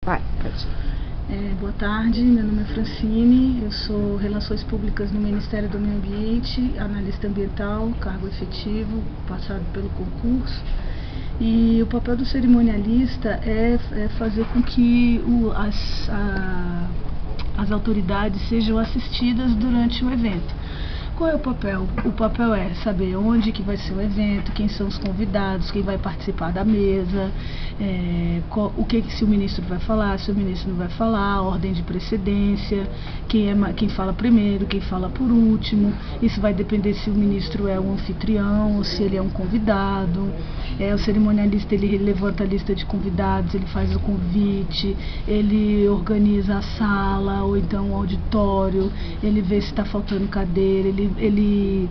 Vai, pode. Boa tarde, meu nome é Francine, eu sou Relações Públicas no Ministério do Meio Ambiente, analista ambiental, cargo efetivo, passado pelo concurso. E o papel do cerimonialista é fazer com que as autoridades sejam assistidas durante o evento. Qual é o papel? O papel é saber onde que vai ser o evento, quem são os convidados, quem vai participar da mesa, se o ministro vai falar, se o ministro não vai falar, a ordem de precedência, quem fala primeiro, quem fala por último. Isso vai depender se o ministro é um anfitrião ou se ele é um convidado. O cerimonialista, ele levanta a lista de convidados, ele faz o convite, ele organiza a sala ou então o auditório, ele vê se está faltando cadeira, ele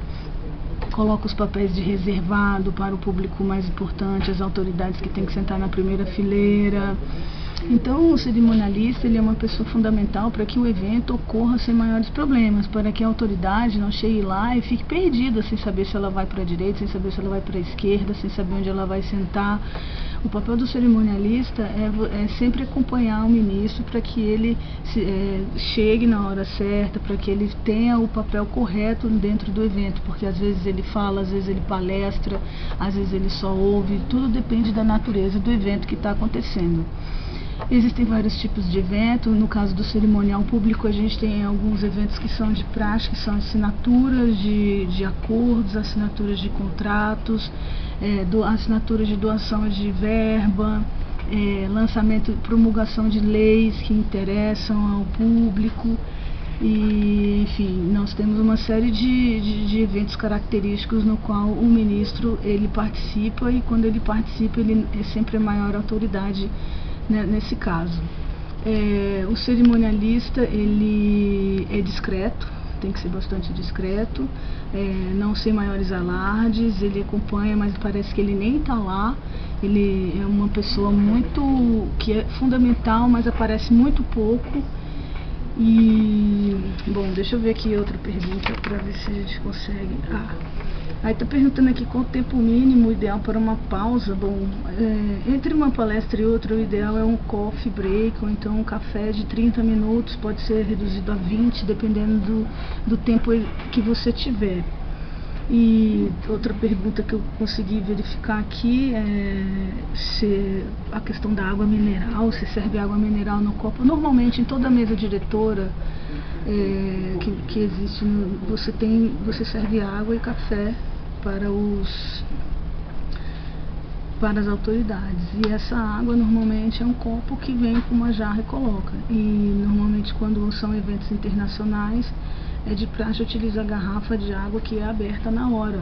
coloca os papéis de reservado para o público mais importante, as autoridades que têm que sentar na primeira fileira. Então, o cerimonialista, ele é uma pessoa fundamental para que o evento ocorra sem maiores problemas, para que a autoridade não chegue lá e fique perdida, sem saber se ela vai para a direita, sem saber se ela vai para a esquerda, sem saber onde ela vai sentar. O papel do cerimonialista é sempre acompanhar o ministro para que ele chegue na hora certa, para que ele tenha o papel correto dentro do evento, porque às vezes ele fala, às vezes ele palestra, às vezes ele só ouve, tudo depende da natureza do evento que está acontecendo. Existem vários tipos de evento. No caso do cerimonial público, a gente tem alguns eventos que são de praxe, que são assinaturas de acordos, assinaturas de contratos, assinaturas de doação de verba, lançamento, promulgação de leis que interessam ao público. E, enfim, nós temos uma série de eventos característicos no qual o ministro ele participa, e quando ele participa ele é sempre a maior autoridade, né, nesse caso. O cerimonialista ele é discreto, tem que ser bastante discreto, não sem maiores alardes, ele acompanha, mas parece que ele nem está lá. Ele é uma pessoa que é fundamental, mas aparece muito pouco. E, bom, deixa eu ver aqui outra pergunta para ver se a gente consegue. Aí tá perguntando aqui qual o tempo mínimo ideal para uma pausa. Bom, entre uma palestra e outra, o ideal é um coffee break, ou então um café de 30 minutos, pode ser reduzido a 20, dependendo do tempo que você tiver. E outra pergunta que eu consegui verificar aqui é se a questão da água mineral, se serve água mineral no copo. Normalmente em toda mesa diretora que existe, você serve água e café para as autoridades, e essa água normalmente é um copo que vem com uma jarra e coloca. E normalmente quando são eventos internacionais é de praxe utilizar garrafa de água que é aberta na hora,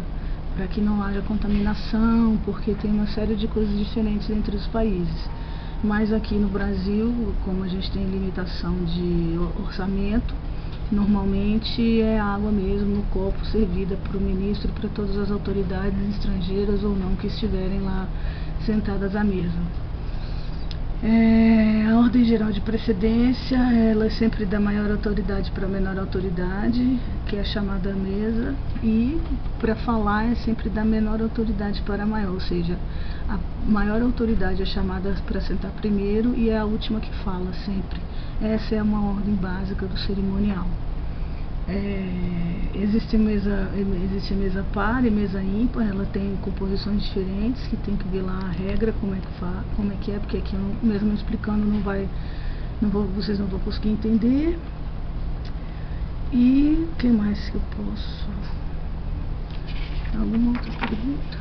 para que não haja contaminação, porque tem uma série de coisas diferentes entre os países. Mas aqui no Brasil, como a gente tem limitação de orçamento, normalmente é água mesmo no copo, servida para o ministro e para todas as autoridades estrangeiras ou não que estiverem lá sentadas à mesa. A ordem geral de precedência, ela é sempre da maior autoridade para a menor autoridade, que é chamada à mesa, e para falar é sempre da menor autoridade para a maior, ou seja, a maior autoridade é chamada para sentar primeiro e é a última que fala sempre. Essa é uma ordem básica do cerimonial. Existe mesa par e mesa ímpar, ela tem composições diferentes, que tem que ver lá a regra, como é que é, porque aqui mesmo explicando vocês não vão conseguir entender. E o que mais que eu posso? Alguma outra pergunta?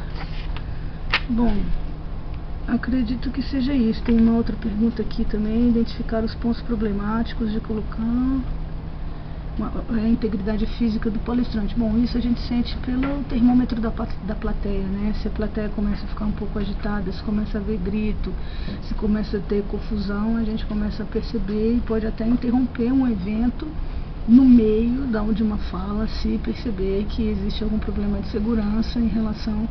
Bom, acredito que seja isso. Tem uma outra pergunta aqui também: identificar os pontos problemáticos de colocar a integridade física do palestrante. Bom, isso a gente sente pelo termômetro da plateia, né? Se a plateia começa a ficar um pouco agitada, se começa a ver grito, se começa a ter confusão, a gente começa a perceber, e pode até interromper um evento no meio de uma fala, se perceber que existe algum problema de segurança em relação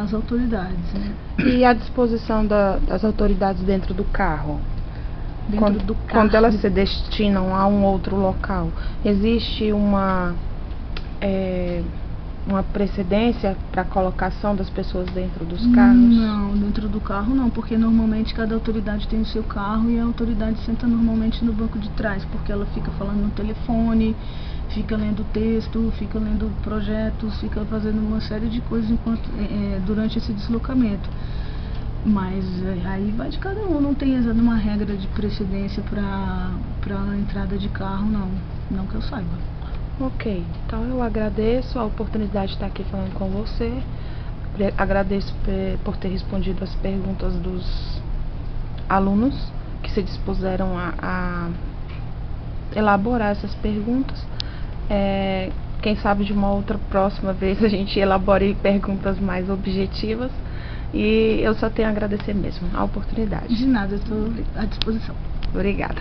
às autoridades, né? E a disposição das autoridades dentro do carro? Quando elas se destinam a um outro local, existe uma uma precedência para a colocação das pessoas dentro dos carros? Não, dentro do carro não, porque normalmente cada autoridade tem o seu carro e a autoridade senta normalmente no banco de trás, porque ela fica falando no telefone, fica lendo texto, fica lendo projetos, fica fazendo uma série de coisas durante esse deslocamento. Mas aí vai de cada um, não tem uma regra de precedência para a entrada de carro, não que eu saiba. Ok, então eu agradeço a oportunidade de estar aqui falando com você, agradeço por ter respondido as perguntas dos alunos que se dispuseram a elaborar essas perguntas. Quem sabe de uma outra próxima vez a gente elabore perguntas mais objetivas. E eu só tenho a agradecer mesmo a oportunidade. De nada, eu estou à disposição. Obrigada.